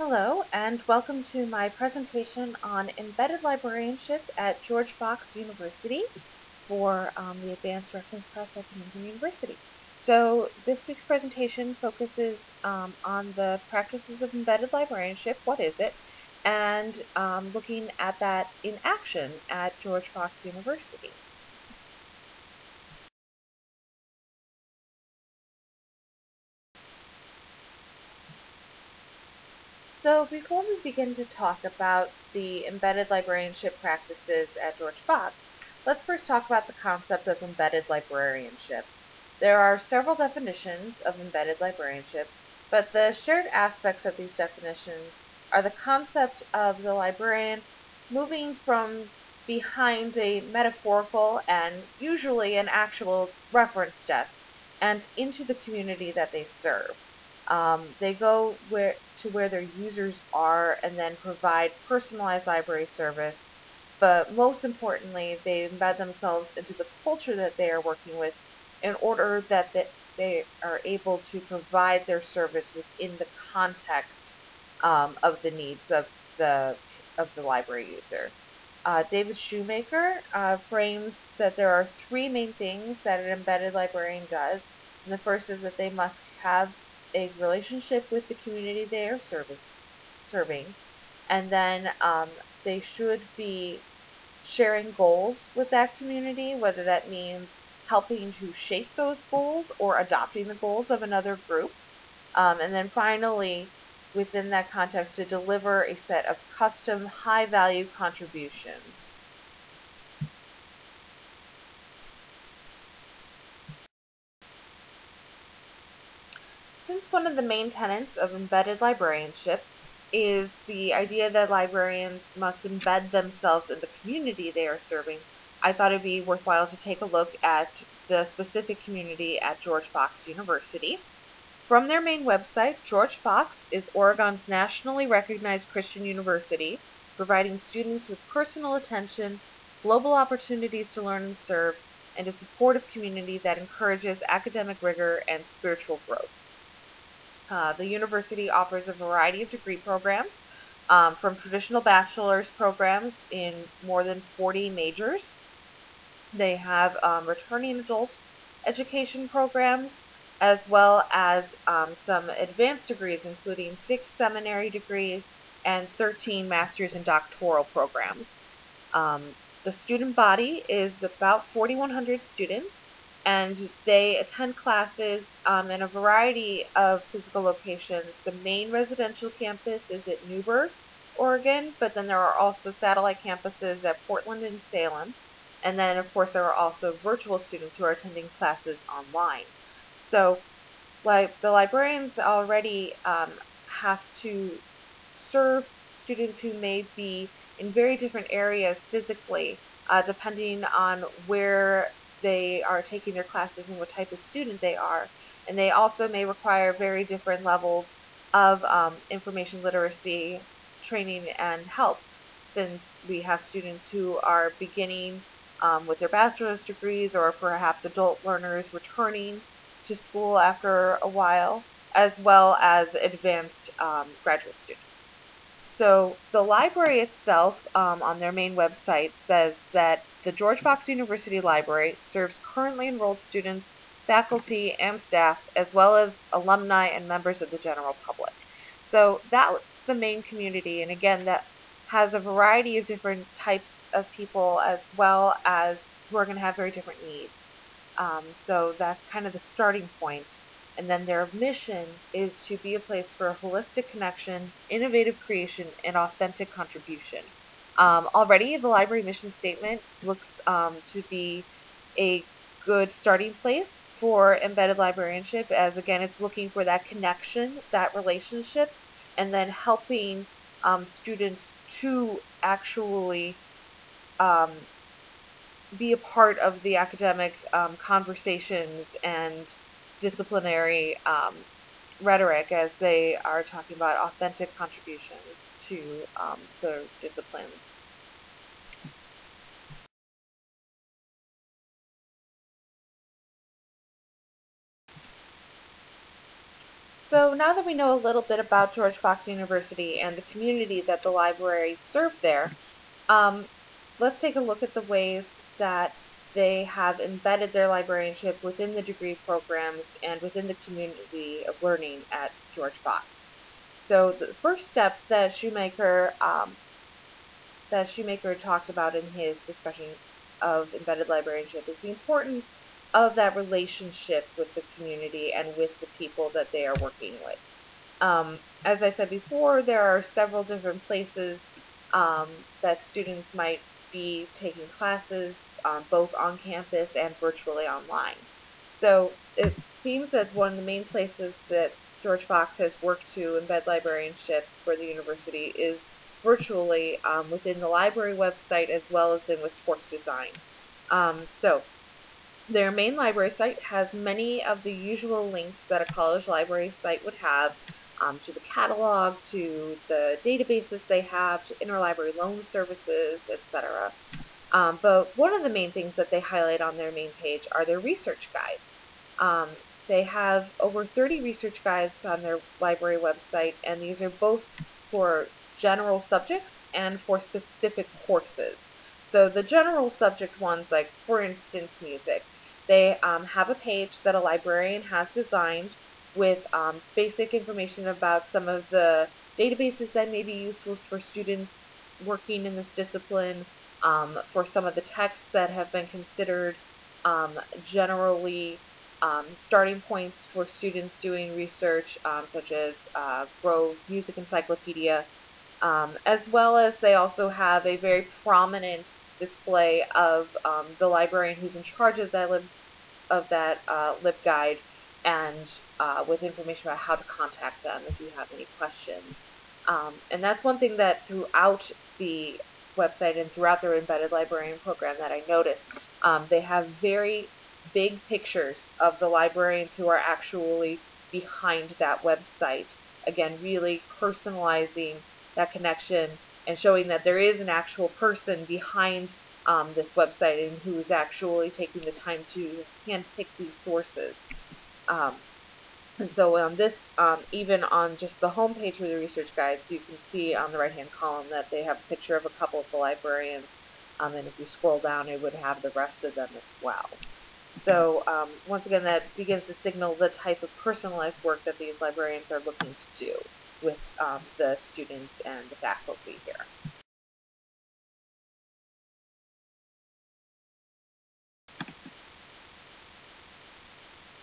Hello, and welcome to my presentation on embedded librarianship at George Fox University for the Advanced Reference Class at Dominican University. So this week's presentation focuses on the practices of embedded librarianship, what is it, and looking at that in action at George Fox University. So before we begin to talk about the embedded librarianship practices at George Fox, let's first talk about the concept of embedded librarianship. There are several definitions of embedded librarianship, but the shared aspects of these definitions are the concept of the librarian moving from behind a metaphorical and usually an actual reference desk and into the community that they serve. They go to where their users are and then provide personalized library service. But most importantly, they embed themselves into the culture that they are working with in order that they are able to provide their service within the context of the needs of the library user. David Shoemaker frames that there are three main things that an embedded librarian does. And the first is that they must have a relationship with the community they are serving. And then they should be sharing goals with that community, whether that means helping to shape those goals or adopting the goals of another group. And then finally, within that context, to deliver a set of custom high-value contributions. Since one of the main tenets of embedded librarianship is the idea that librarians must embed themselves in the community they are serving, I thought it'd be worthwhile to take a look at the specific community at George Fox University. From their main website, George Fox is Oregon's nationally recognized Christian university, providing students with personal attention, global opportunities to learn and serve, and a supportive community that encourages academic rigor and spiritual growth. The university offers a variety of degree programs, from traditional bachelor's programs in more than 40 majors. They have returning adult education programs, as well as some advanced degrees, including 6 seminary degrees and 13 master's and doctoral programs. The student body is about 4,100 students, and they attend classes in a variety of physical locations. The main residential campus is at Newberg, Oregon, but then there are also satellite campuses at Portland and Salem. And then, of course, there are also virtual students who are attending classes online. So, like the librarians already have to serve students who may be in very different areas physically, depending on where they are taking their classes and what type of student they are. And they also may require very different levels of information literacy training and help, since we have students who are beginning with their bachelor's degrees, or perhaps adult learners returning to school after a while, as well as advanced graduate students. So the library itself, on their main website, says that the George Fox University Library serves currently enrolled students, faculty, and staff, as well as alumni and members of the general public. So that's the main community, and again, that has a variety of different types of people, as well as who are going to have very different needs. So that's kind of the starting point. And then their mission is to be a place for a holistic connection, innovative creation, and authentic contribution. Already, the library mission statement looks to be a good starting place for embedded librarianship, as again, it's looking for that connection, that relationship, and then helping students to actually be a part of the academic conversations and disciplinary rhetoric as they are talking about authentic contributions to the disciplines. So now that we know a little bit about George Fox University and the community that the library served there, let's take a look at the ways that they have embedded their librarianship within the degree programs and within the community of learning at George Fox. So the first step that Shoemaker talked about in his discussion of embedded librarianship is the importance of that relationship with the community and with the people that they are working with. As I said before, there are several different places that students might be taking classes, both on campus and virtually online. So it seems that one of the main places that George Fox has worked to embed librarianship for the university is virtually within the library website as well as in with course design. So their main library site has many of the usual links that a college library site would have, to the catalog, to the databases they have, to interlibrary loan services, etc. But one of the main things that they highlight on their main page are their research guides. They have over 30 research guides on their library website, and these are both for general subjects and for specific courses. So the general subject ones, like for instance music, they have a page that a librarian has designed with basic information about some of the databases that may be useful for students working in this discipline, for some of the texts that have been considered generally starting points for students doing research, such as Grove Music Encyclopedia, as well as they also have a very prominent display of the librarian who's in charge of that LibGuide, and with information about how to contact them if you have any questions. And that's one thing that throughout the website and throughout their embedded librarian program that I noticed. They have very big pictures of the librarians who are actually behind that website. Again, really personalizing that connection and showing that there is an actual person behind this website and who is actually taking the time to handpick these sources. And so on this, even on just the home page for the research guides, you can see on the right-hand column that they have a picture of a couple of the librarians, and if you scroll down, it would have the rest of them as well. So once again, that begins to signal the type of personalized work that these librarians are looking to do with the students and the faculty here.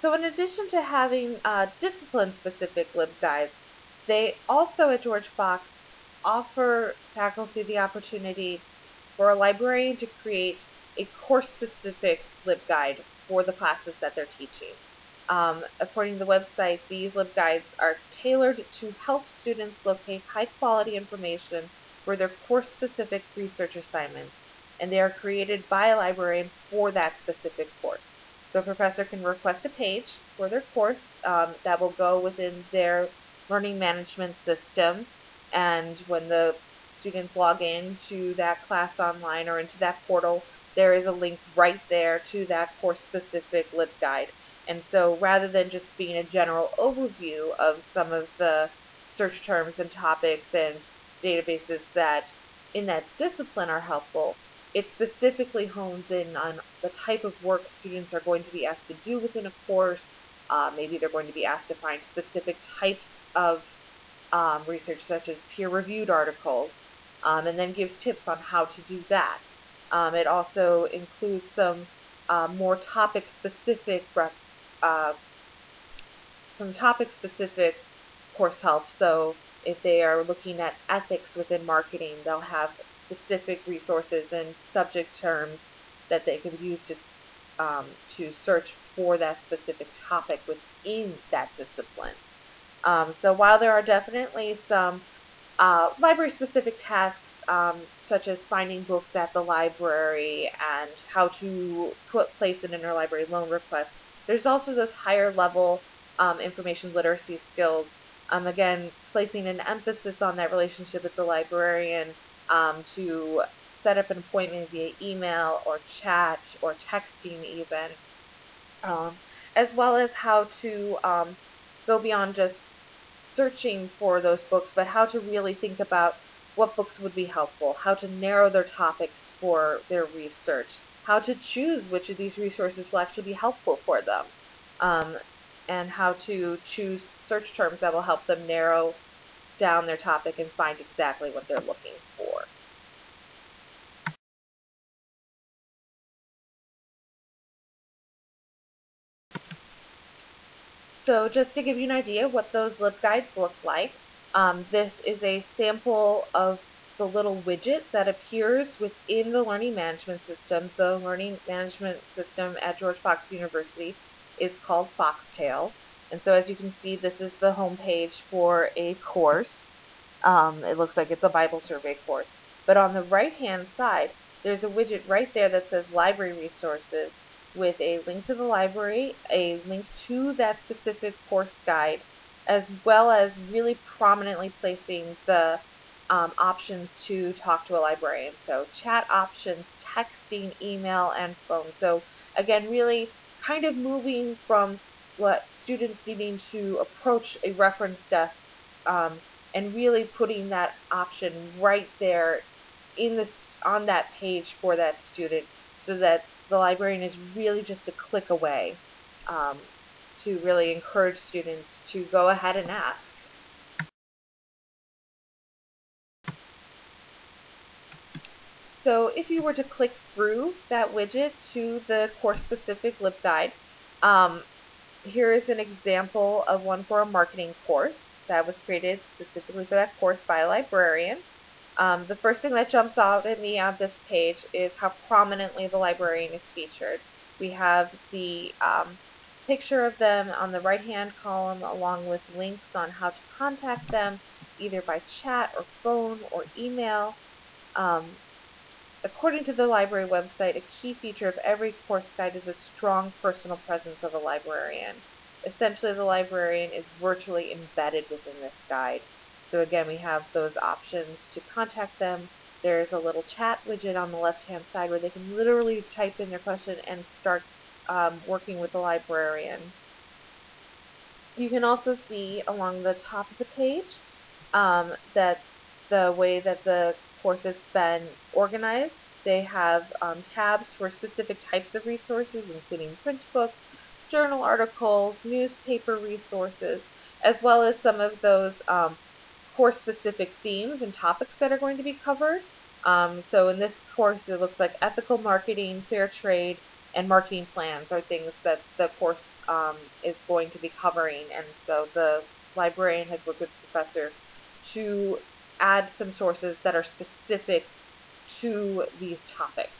So in addition to having discipline-specific LibGuides, they also at George Fox offer faculty the opportunity for a librarian to create a course-specific LibGuide for the classes that they're teaching. According to the website, these LibGuides are tailored to help students locate high-quality information for their course-specific research assignments, and they are created by a librarian for that specific course. So a professor can request a page for their course that will go within their learning management system, and when the students log in to that class online or into that portal, there is a link right there to that course-specific LibGuide. And so rather than just being a general overview of some of the search terms and topics and databases that in that discipline are helpful, it specifically hones in on the type of work students are going to be asked to do within a course. Maybe they're going to be asked to find specific types of research, such as peer-reviewed articles, and then gives tips on how to do that. It also includes some more topic-specific course help. So if they are looking at ethics within marketing, they'll have specific resources and subject terms that they can use to search for that specific topic within that discipline. So while there are definitely some library-specific tasks, such as finding books at the library and how to place an interlibrary loan request, there's also those higher-level information literacy skills. Again, placing an emphasis on that relationship with the librarian, to set up an appointment via email or chat or texting even, as well as how to go beyond just searching for those books, but how to really think about what books would be helpful, how to narrow their topics for their research, how to choose which of these resources will actually be helpful for them, and how to choose search terms that will help them narrow down their topic and find exactly what they're looking for. So just to give you an idea what those LibGuides look like, this is a sample of the little widget that appears within the learning management system. The learning management system at George Fox University is called Foxtail. And so as you can see, this is the home page for a course. It looks like it's a Bible survey course. But on the right-hand side, there's a widget right there that says Library Resources with a link to the library, a link to that specific course guide, as well as really prominently placing the options to talk to a librarian. So chat options, texting, email, and phone. So again, really kind of moving from what students needing to approach a reference desk and really putting that option right there on that page for that student, so that the librarian is really just a click away, to really encourage students to go ahead and ask. So if you were to click through that widget to the course-specific LibGuide, here is an example of one for a marketing course that was created specifically for that course by a librarian. The first thing that jumps out at me on this page is how prominently the librarian is featured. We have the picture of them on the right-hand column, along with links on how to contact them, either by chat or phone or email. According to the library website, a key feature of every course guide is a strong personal presence of a librarian. Essentially, the librarian is virtually embedded within this guide. So again, we have those options to contact them. There's a little chat widget on the left-hand side where they can literally type in their question and start working with the librarian. You can also see along the top of the page that the way that the course has been organized. They have tabs for specific types of resources, including print books, journal articles, newspaper resources, as well as some of those course-specific themes and topics that are going to be covered. So in this course, it looks like ethical marketing, fair trade, and marketing plans are things that the course is going to be covering. And so the librarian has worked with the professor to add some sources that are specific to these topics.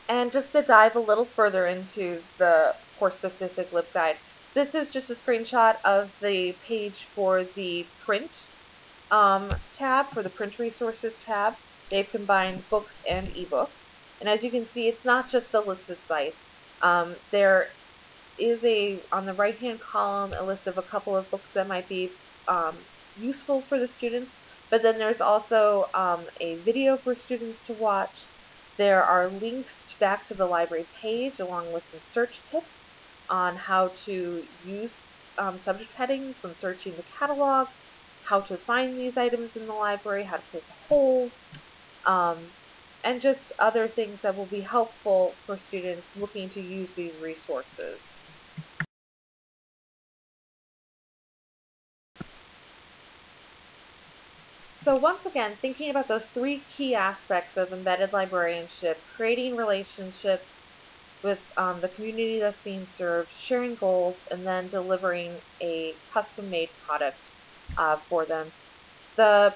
And just to dive a little further into the course-specific LibGuide, this is just a screenshot of the page for the print tab, for the print resources tab. They've combined books and ebooks. And as you can see, it's not just a list of sites. There is on the right-hand column, a list of a couple of books that might be useful for the students, but then there's also a video for students to watch. There are links back to the library page along with some search tips on how to use subject headings when searching the catalog, how to find these items in the library, how to take holds, and just other things that will be helpful for students looking to use these resources. So once again, thinking about those three key aspects of embedded librarianship: creating relationships with the community that's being served, sharing goals, and then delivering a custom-made product for them. The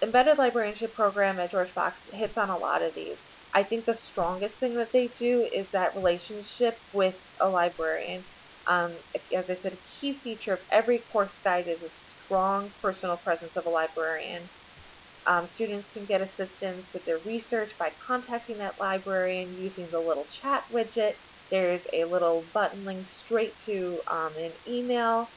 embedded librarianship program at George Fox hits on a lot of these. I think the strongest thing that they do is that relationship with a librarian. As I said, a key feature of every course guide is a strong personal presence of a librarian. Students can get assistance with their research by contacting that librarian using the little chat widget. There's a little button linked straight to an email,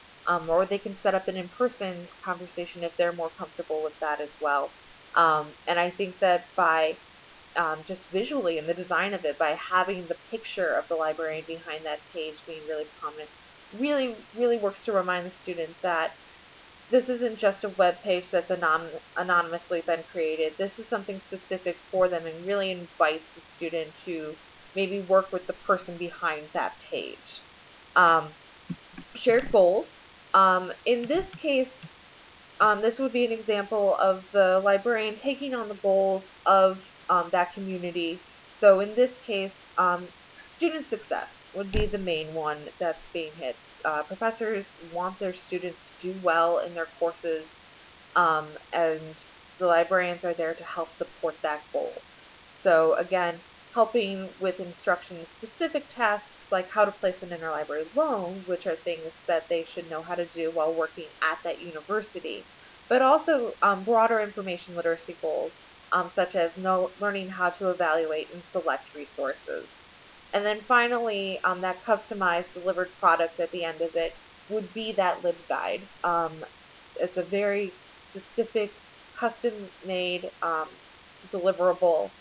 or they can set up an in-person conversation if they're more comfortable with that as well. And I think that by just visually in the design of it, by having the picture of the librarian behind that page being really prominent, really works to remind the student that this isn't just a web page that's anonymously been created. This is something specific for them, and really invites the student to maybe work with the person behind that page. Shared goals. In this case, this would be an example of the librarian taking on the goals of that community. So in this case, student success would be the main one that's being hit. Professors want their students to do well in their courses, and the librarians are there to help support that goal. So again, helping with instruction-specific tasks like how to place an interlibrary loan, which are things that they should know how to do while working at that university, but also broader information literacy goals, such as learning how to evaluate and select resources. And then finally, that customized delivered product at the end of it would be that LibGuide. It's a very specific, custom-made deliverable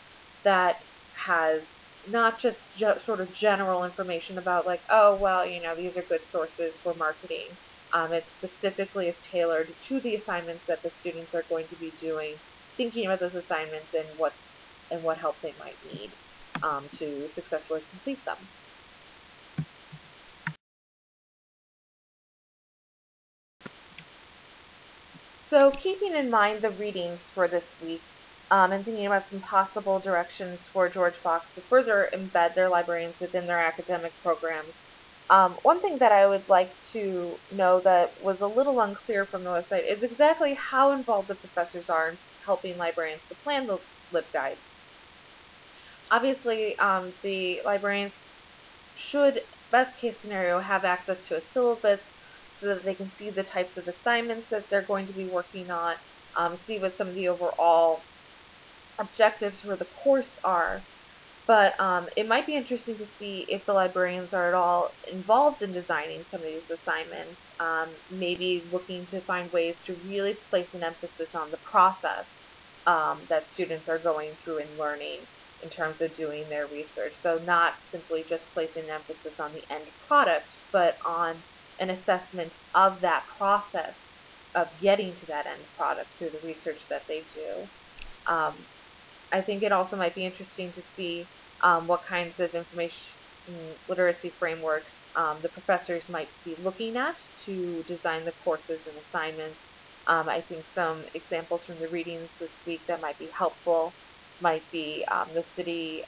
that has not just sort of general information about like, oh, well, these are good sources for marketing. It specifically is tailored to the assignments that the students are going to be doing, thinking about those assignments and what help they might need to successfully complete them. So keeping in mind the readings for this week, and thinking about some possible directions for George Fox to further embed their librarians within their academic programs, one thing that I would like to know that was a little unclear from the website is exactly how involved the professors are in helping librarians to plan the LibGuide. Obviously, the librarians should, best case scenario, have access to a syllabus so that they can see the types of assignments that they're going to be working on, see what some of the overall objectives for the course are. But it might be interesting to see if the librarians are at all involved in designing some of these assignments, maybe looking to find ways to really place an emphasis on the process that students are going through and learning in terms of doing their research. So not simply just placing an emphasis on the end product, but on an assessment of that process of getting to that end product through the research that they do. I think it also might be interesting to see what kinds of information literacy frameworks the professors might be looking at to design the courses and assignments. I think some examples from the readings this week that might be helpful might be the city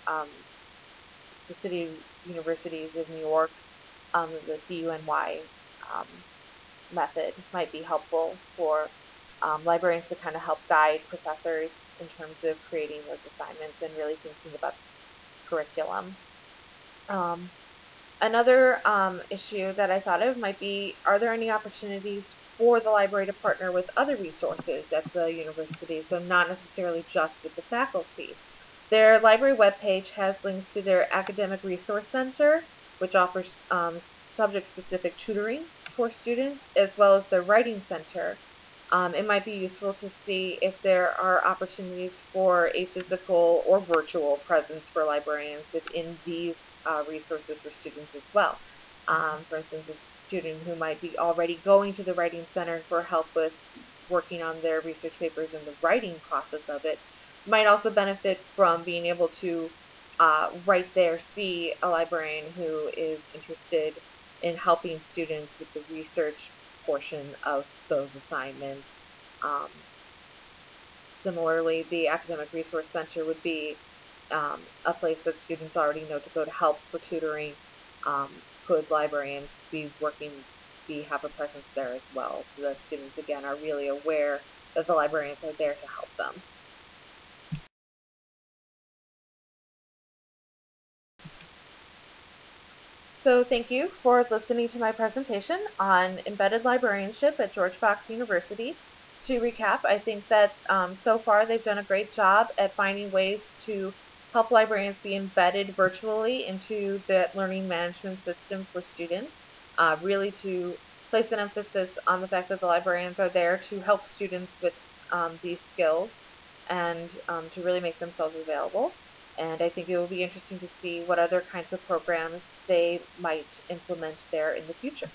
universities of New York, the CUNY method might be helpful for librarians to kind of help guide professors in terms of creating those assignments and really thinking about curriculum. Another issue that I thought of might be, are there any opportunities for the library to partner with other resources at the university, so not necessarily just with the faculty? Their library webpage has links to their Academic Resource Center, which offers subject-specific tutoring for students, as well as their Writing Center. It might be useful to see if there are opportunities for a physical or virtual presence for librarians within these resources for students as well. For instance, a student who might be already going to the Writing Center for help with working on their research papers and the writing process of it might also benefit from being able to right there see a librarian who is interested in helping students with the research portion of those assignments. Similarly, the Academic Resource Center would be a place that students already know to go to help for tutoring. Could librarians have a presence there as well, so that students, again, are really aware that the librarians are there to help them. So thank you for listening to my presentation on embedded librarianship at George Fox University. To recap, I think that so far they've done a great job at finding ways to help librarians be embedded virtually into the learning management system for students, really to place an emphasis on the fact that the librarians are there to help students with these skills and to really make themselves available. And I think it will be interesting to see what other kinds of programs they might implement there in the future.